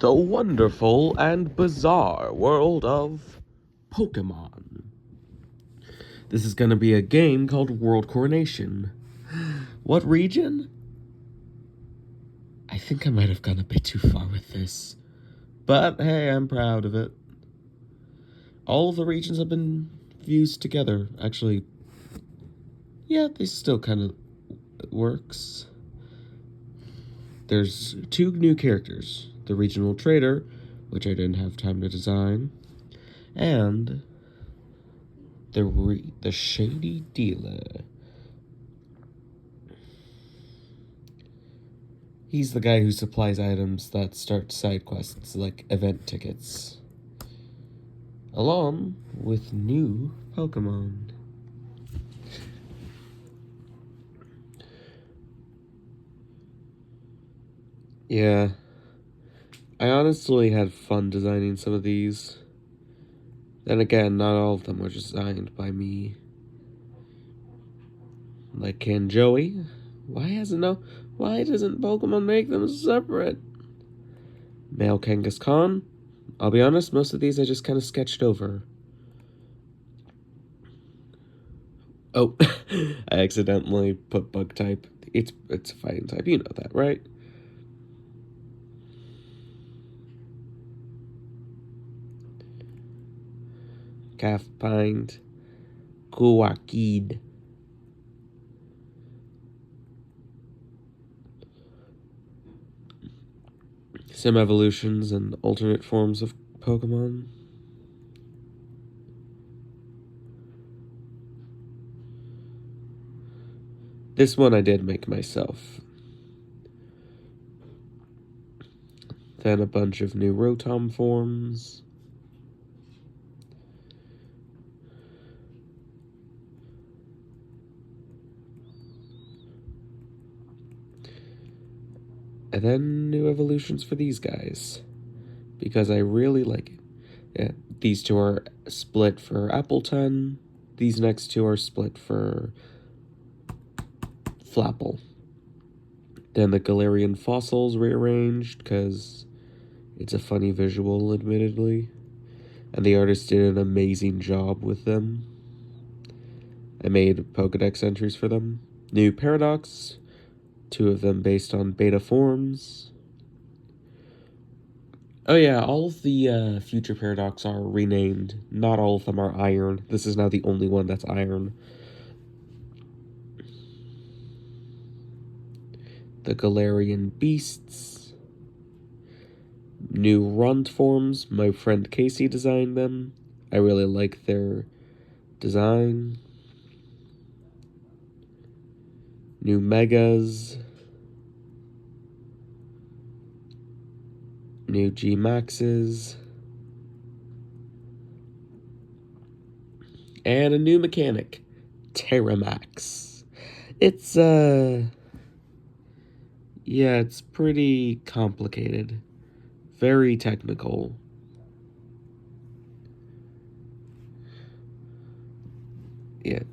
The wonderful and bizarre world of Pokémon. This is gonna be a game called World Coronation. What region? I think I might have gone a bit too far with this. But hey, I'm proud of it. All of the regions have been fused together. Actually, yeah, they still kind of works. There's 2 new characters. The regional trader, which I didn't have time to design, and the shady dealer. He's the guy who supplies items that start side quests like event tickets, along with new Pokemon. Yeah, I honestly had fun designing some of these. Then again, not all of them were designed by me. Like, can Joey? Why doesn't Pokemon make them separate? Male Kangaskhan? I'll be honest, most of these I just kind of sketched over. Oh, I accidentally put bug type. It's a fighting type, you know that, right? Calf Pint. Kuwakid. Some evolutions and alternate forms of Pokemon. This one I did make myself. Then a bunch of new Rotom forms. And then new evolutions for these guys, because I really like it. Yeah, these 2 are split for Appleton. These next 2 are split for Flapple. Then the Galarian fossils rearranged, because it's a funny visual, admittedly. And the artist did an amazing job with them. I made Pokedex entries for them. New Paradox, 2 of them based on beta forms. Oh yeah, all of the future Paradox are renamed. Not all of them are Iron. This is now the only one that's Iron. The Galarian Beasts. New Runt forms. My friend Casey designed them. I really like their design. New Megas. New G-Maxes. And a new mechanic, Terramax. It's, yeah, it's pretty complicated. Very technical. Yeah.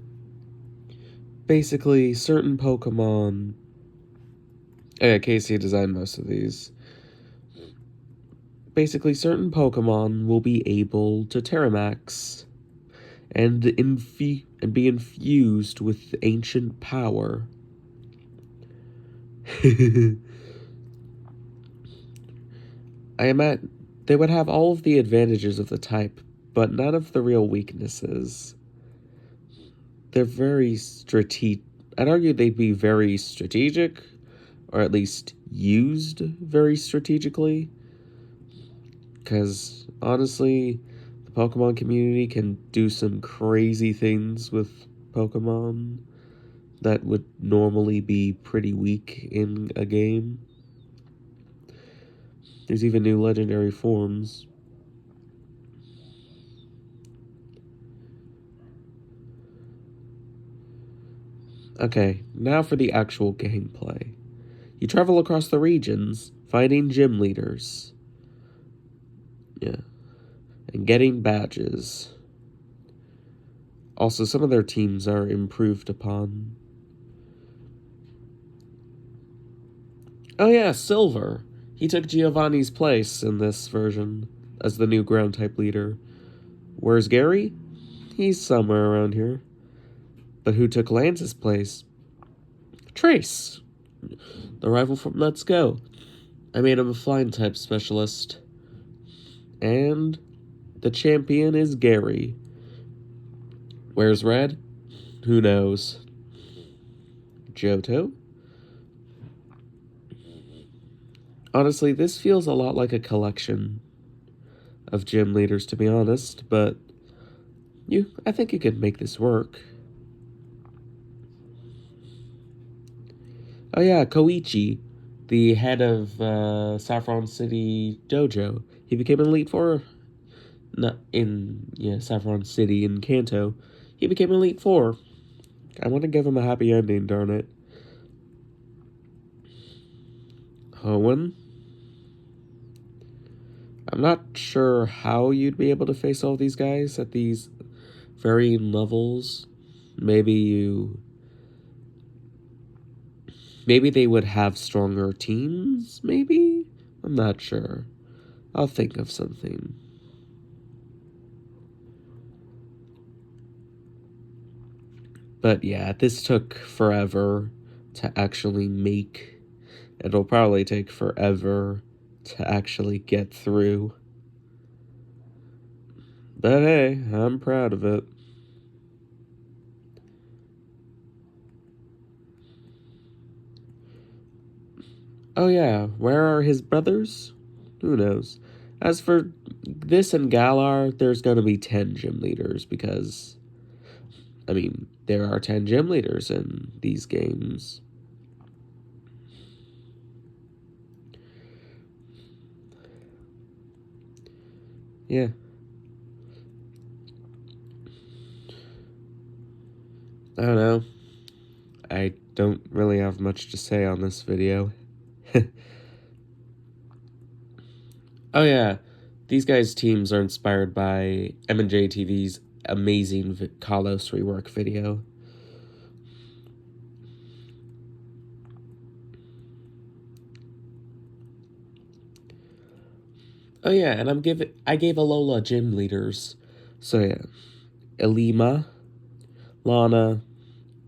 Basically, certain Pokemon... Yeah, Casey designed most of these. Basically, certain Pokemon will be able to Terramax and be infused with ancient power. They would have all of the advantages of the type, but none of the real weaknesses. They're very I'd argue they'd be very strategic, or at least used very strategically. Because, honestly, the Pokemon community can do some crazy things with Pokemon that would normally be pretty weak in a game. There's even new legendary forms. Okay, now for the actual gameplay. You travel across the regions, fighting gym leaders. Yeah. And getting badges. Also, some of their teams are improved upon. Oh yeah, Silver. He took Giovanni's place in this version as the new ground type leader. Where's Gary? He's somewhere around here. But who took Lance's place? Trace, the rival from Let's Go. I made him a flying type specialist. And the champion is Gary. Where's Red? Who knows? Johto? Honestly, this feels a lot like a collection of gym leaders, to be honest, but I think you could make this work. Oh yeah, Koichi, the head of Saffron City Dojo. He became an Elite Four. Not in Saffron City in Kanto. He became Elite Four. I want to give him a happy ending, darn it. Hoenn. I'm not sure how you'd be able to face all these guys at these varying levels. Maybe they would have stronger teams, maybe? I'm not sure. I'll think of something. But yeah, this took forever to actually make. It'll probably take forever to actually get through. But hey, I'm proud of it. Oh yeah, where are his brothers? Who knows? As for this and Galar, there's gonna be 10 gym leaders because, I mean, there are 10 gym leaders in these games. Yeah. I don't know. I don't really have much to say on this video. Oh yeah, these guys' teams are inspired by M&J TV's amazing Kalos rework video. Oh yeah, and I gave Alola gym leaders. So yeah, Elima, Lana,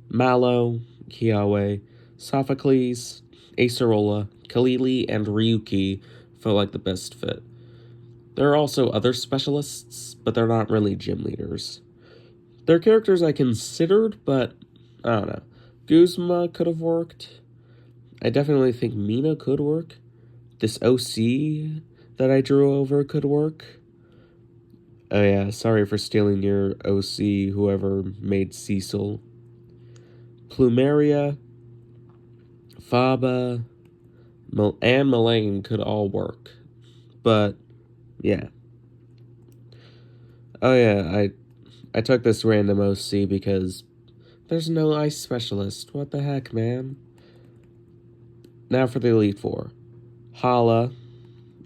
Mallow, Kiawe, Sophocles, Acerola, Kalili, and Ryuki felt like the best fit. There are also other specialists, but they're not really gym leaders. They're characters I considered, but I don't know. Guzma could have worked. I definitely think Mina could work. This OC that I drew over could work. Oh yeah, sorry for stealing your OC, whoever made Cecil. Plumeria, Faba, and Mullane could all work. But, yeah. Oh yeah, I took this random OC because there's no ice specialist. What the heck, man? Now for the Elite Four. Hala,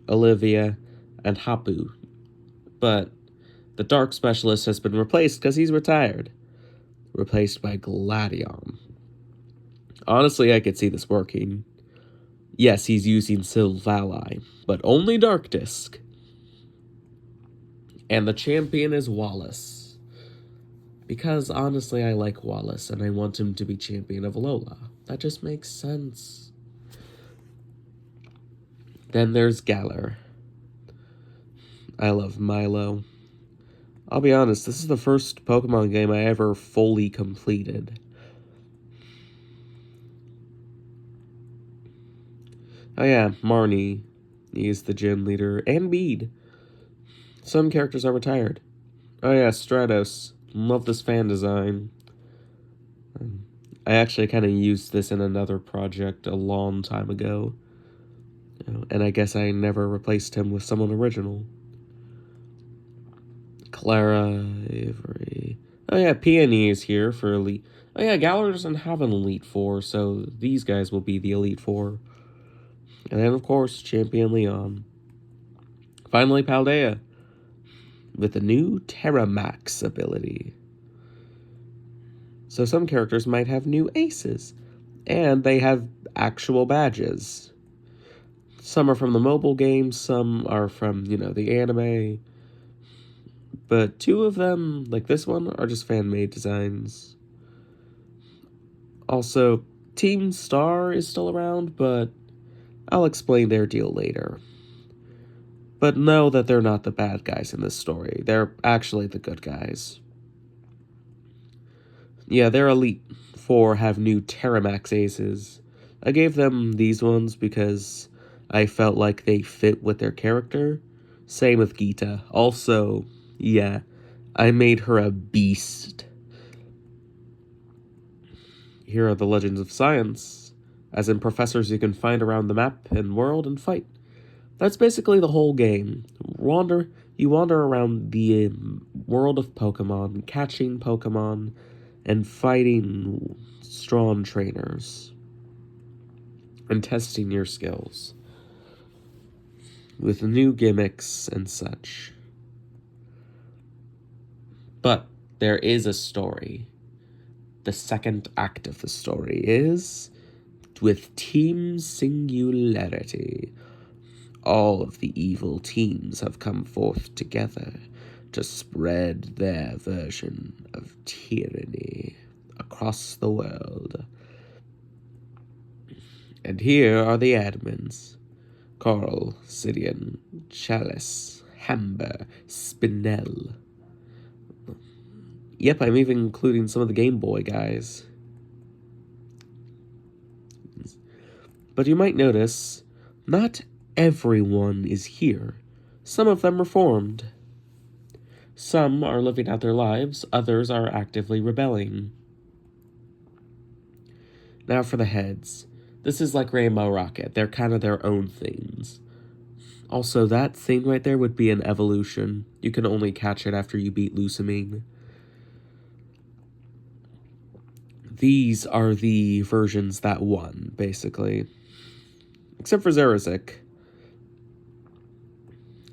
Olivia, and Hapu. But the Dark Specialist has been replaced because he's retired. Replaced by Gladion. Honestly, I could see this working. Yes, he's using Silvally, but only Dark Disc. And the champion is Wallace. Because honestly, I like Wallace and I want him to be champion of Alola. That just makes sense. Then there's Galar. I love Milo. I'll be honest, this is the first Pokemon game I ever fully completed. Oh yeah, Marnie. He is the gym leader. And Bede. Some characters are retired. Oh yeah, Stratos. Love this fan design. I actually kind of used this in another project a long time ago. And I guess I never replaced him with someone original. Clara, Avery. Oh yeah, Peony is here for Elite. Oh yeah, Galar doesn't have an Elite Four, so these guys will be the Elite Four. And then, of course, Champion Leon. Finally, Paldea. With the new Terramax ability. So some characters might have new aces. And they have actual badges. Some are from the mobile games, some are from, the anime. But 2 of them, like this one, are just fan-made designs. Also, Team Star is still around, but I'll explain their deal later. But know that they're not the bad guys in this story. They're actually the good guys. Yeah, their Elite 4 have new Terramax aces. I gave them these ones because I felt like they fit with their character. Same with Geeta. Also, yeah, I made her a beast. Here are the Legends of Science, as in professors you can find around the map and world and fight. That's basically the whole game. You wander around the world of Pokemon, catching Pokemon, and fighting strong trainers, and testing your skills with new gimmicks and such. But there is a story. The second act of the story is with Team Singularity. All of the evil teams have come forth together to spread their version of tyranny across the world. And here are the admins: Coral, Sidian, Chalice, Hamber, Spinel. Yep, I'm even including some of the Game Boy guys. But you might notice, not everyone is here. Some of them reformed. Some are living out their lives, others are actively rebelling. Now for the heads. This is like Rainbow Rocket. They're kind of their own things. Also, that thing right there would be an evolution. You can only catch it after you beat Lucamine. These are the versions that won, basically. Except for Zerazik.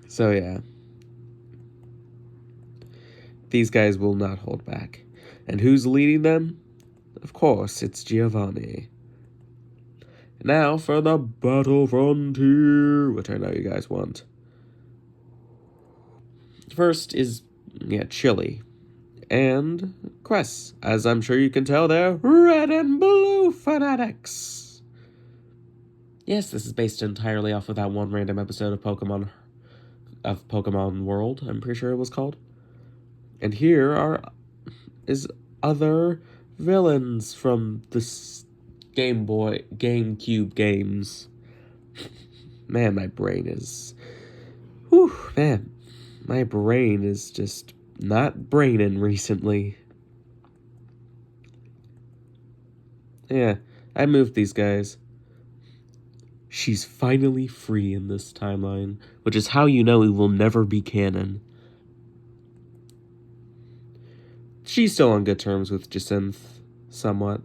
So yeah. These guys will not hold back. And who's leading them? Of course, it's Giovanni. Now for the Battle Frontier, which I know you guys want. First is, Chili. And Cress. As I'm sure you can tell, they're red and blue fanatics. Yes, this is based entirely off of that one random episode of Pokemon World, I'm pretty sure it was called. And here is other villains from the GameCube games. Man, my brain is... my brain is just not braining recently. Yeah, I moved these guys. She's finally free in this timeline, which is how you know it will never be canon. She's still on good terms with Jacinth, somewhat.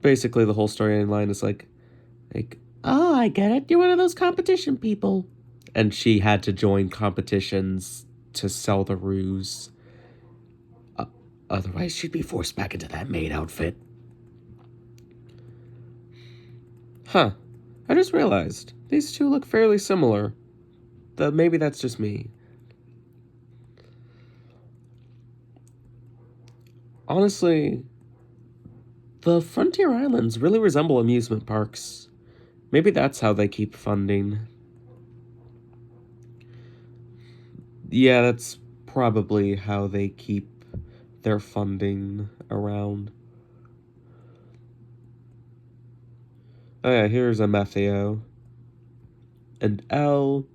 Basically, the whole storyline is like, oh, I get it, you're one of those competition people. And she had to join competitions to sell the ruse. Otherwise, she'd be forced back into that maid outfit. Huh. I just realized, these two look fairly similar. Maybe that's just me. Honestly, the Frontier Islands really resemble amusement parks. Maybe that's how they keep funding. Yeah, that's probably how they keep their funding around. Oh yeah, here's Ametheo. And L.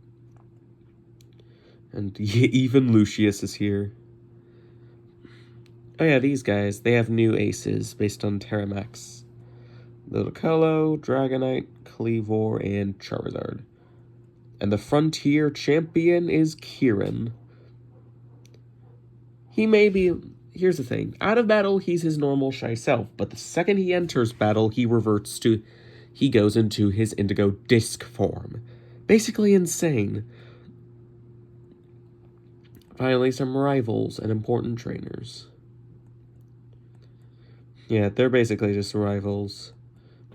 And even Lucius is here. Oh yeah, these guys, they have new aces based on Terramax. Ludicolo, Dragonite, Cleavor, and Charizard. And the Frontier champion is Kieran. He may be... Here's the thing. Out of battle, he's his normal shy self. But the second he enters battle, he goes into his Indigo Disc form. Basically insane. Finally, some rivals and important trainers. Yeah, they're basically just rivals.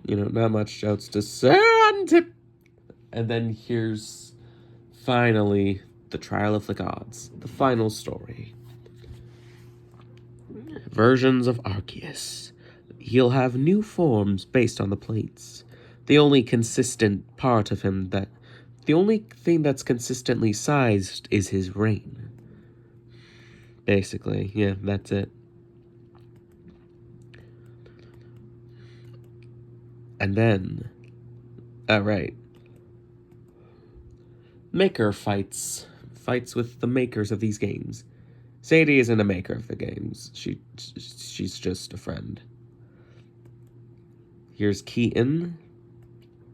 Not much else to say. And then here's finally the trial of the gods, the final story. Versions of Arceus. He'll have new forms based on the plates. The only consistent part of him that... The only thing that's consistently sized is his reign. Basically, yeah, that's it. And then... Alright. Maker fights. Fights with the makers of these games. Sadie isn't a maker of the games. She's just a friend. Here's Keaton,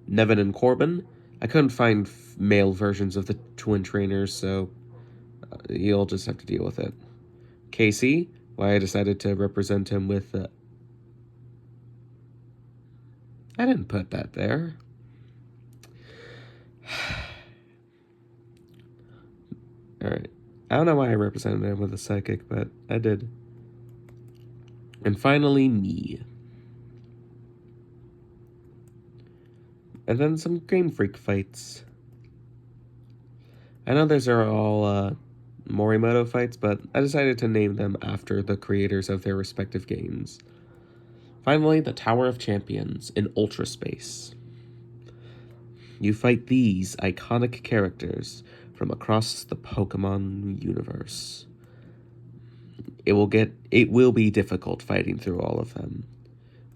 Nevin, and Corbin. I couldn't find male versions of the twin trainers, so you'll just have to deal with it. Casey, why I decided to represent him with... I didn't put that there. Alright. I don't know why I represented him with a psychic, but I did. And finally, me. And then some Game Freak fights. I know those are all Morimoto fights, but I decided to name them after the creators of their respective games. Finally, the Tower of Champions in Ultra Space. You fight these iconic characters from across the Pokémon universe. It will be difficult fighting through all of them,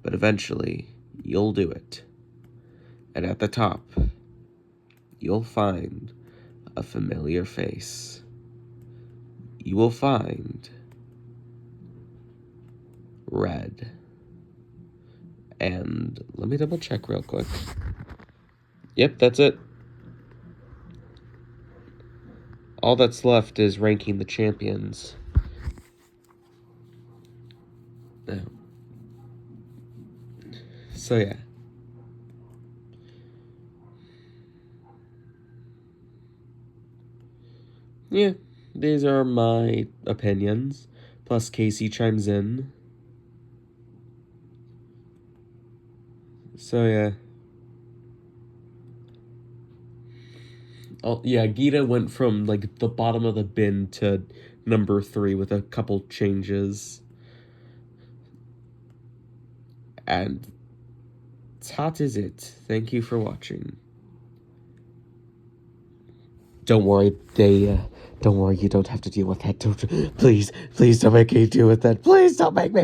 but eventually you'll do it. And at the top, you'll find a familiar face. You will find Red. And let me double check real quick. Yep, that's it. All that's left is ranking the champions. Now. So yeah. Yeah, these are my opinions. Plus Casey chimes in. So yeah. Oh, yeah, Gita went from like the bottom of the bin to number 3 with a couple changes. And that is it. Thank you for watching. Don't worry, don't worry, you don't have to deal with that. Please don't make me deal with that. Please don't make me.